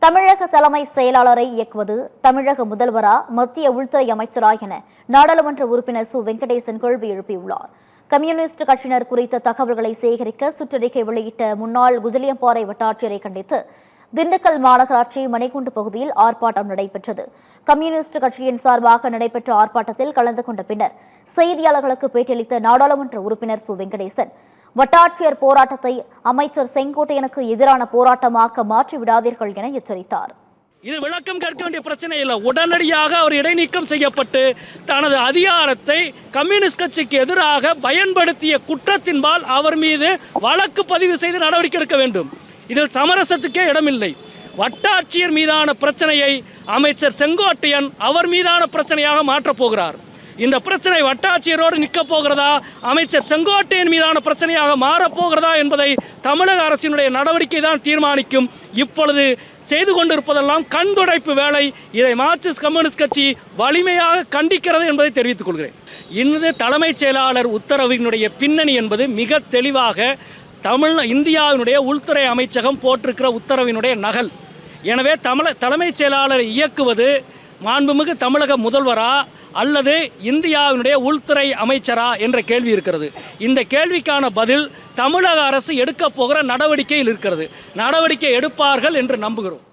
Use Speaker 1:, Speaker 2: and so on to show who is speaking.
Speaker 1: தமிழக தலைமை செயலாளரை இயக்குவது தமிழக முதல்வரா மத்திய உள்துறை அமைச்சரா என நாடாளுமன்ற உறுப்பினர் சு வெங்கடேசன் கேள்வி எழுப்பியுள்ளார். கம்யூனிஸ்ட் கட்சியினர் குறித்த தகவல்களை சேகரிக்க சுற்றறிக்கை வெளியிட்ட முன்னாள் குஜலியம்பாறை வட்டாட்சியரை கண்டித்து திண்டுக்கல் மாநகராட்சி மணிக்கூண்டு பகுதியில் ஆர்ப்பாட்டம் நடைபெற்றது. கம்யூனிஸ்ட் கட்சியின் சார்பாக நடைபெற்ற ஆர்ப்பாட்டத்தில் கலந்து கொண்ட பின்னர் செய்தியாளர்களுக்கு பேட்டியளித்த நாடாளுமன்ற உறுப்பினர் சு வெங்கடேசன், வட்டாட்சியர் போராட்டத்தை அமைச்சர் செங்கோட்டையனுக்கு எதிரான போராட்டமாக மாற்றிவிடாதீர்கள் என எச்சரித்தார்.
Speaker 2: இது விளக்கம் கேட்க வேண்டிய பிரச்சனை இல்லை. உடனடியாக அவர் இடைநீக்கம் செய்யப்பட்டு தனது அதிகாரத்தை கம்யூனிஸ்ட் கட்சிக்கு எதிராக பயன்படுத்திய குற்றத்தின்பால் அவர் மீது வழக்கு பதிவு செய்து நடவடிக்கை எடுக்க வேண்டும். இதில் சமரசத்துக்கே இடமில்லை. வட்டாட்சியர் மீதான பிரச்சனையை அமைச்சர் செங்கோட்டையன் அவர் மீதான பிரச்சனையாக மாற்றப் போகிறார். இந்த பிரச்சனை வட்டாட்சியரோடு நிற்கப் போகிறதா, அமைச்சர் செங்கோட்டையன் மீதான பிரச்சனையாக மாறப்போகிறதா என்பதை தமிழக அரசினுடைய நடவடிக்கை தான் தீர்மானிக்கும். இப்பொழுது செய்து கொண்டிருப்பதெல்லாம் கண்துடைப்பு வேலை. இதை மார்க்சிஸ்ட் கம்யூனிஸ்ட் கட்சி வலிமையாக கண்டிக்கிறது என்பதை தெரிவித்துக் கொள்கிறேன். இன்று தலைமைச் செயலாளர் உத்தரவினுடைய பின்னணி என்பது மிக தெளிவாக இந்தியாவினுடைய உள்துறை அமைச்சகம் போட்டிருக்கிற உத்தரவினுடைய நகல். எனவே தலைமைச் செயலாளரை இயக்குவது மாண்புமிகு தமிழக முதல்வரா அல்லது இந்தியாவினுடைய உள்துறை அமைச்சரா என்ற கேள்வி இருக்கிறது. இந்த கேள்விக்கான பதில் தமிழக அரசு எடுக்கப் போகிற நடவடிக்கையில் இருக்கிறது. நடவடிக்கை எடுப்பார்கள் என்று நம்புகிறோம்.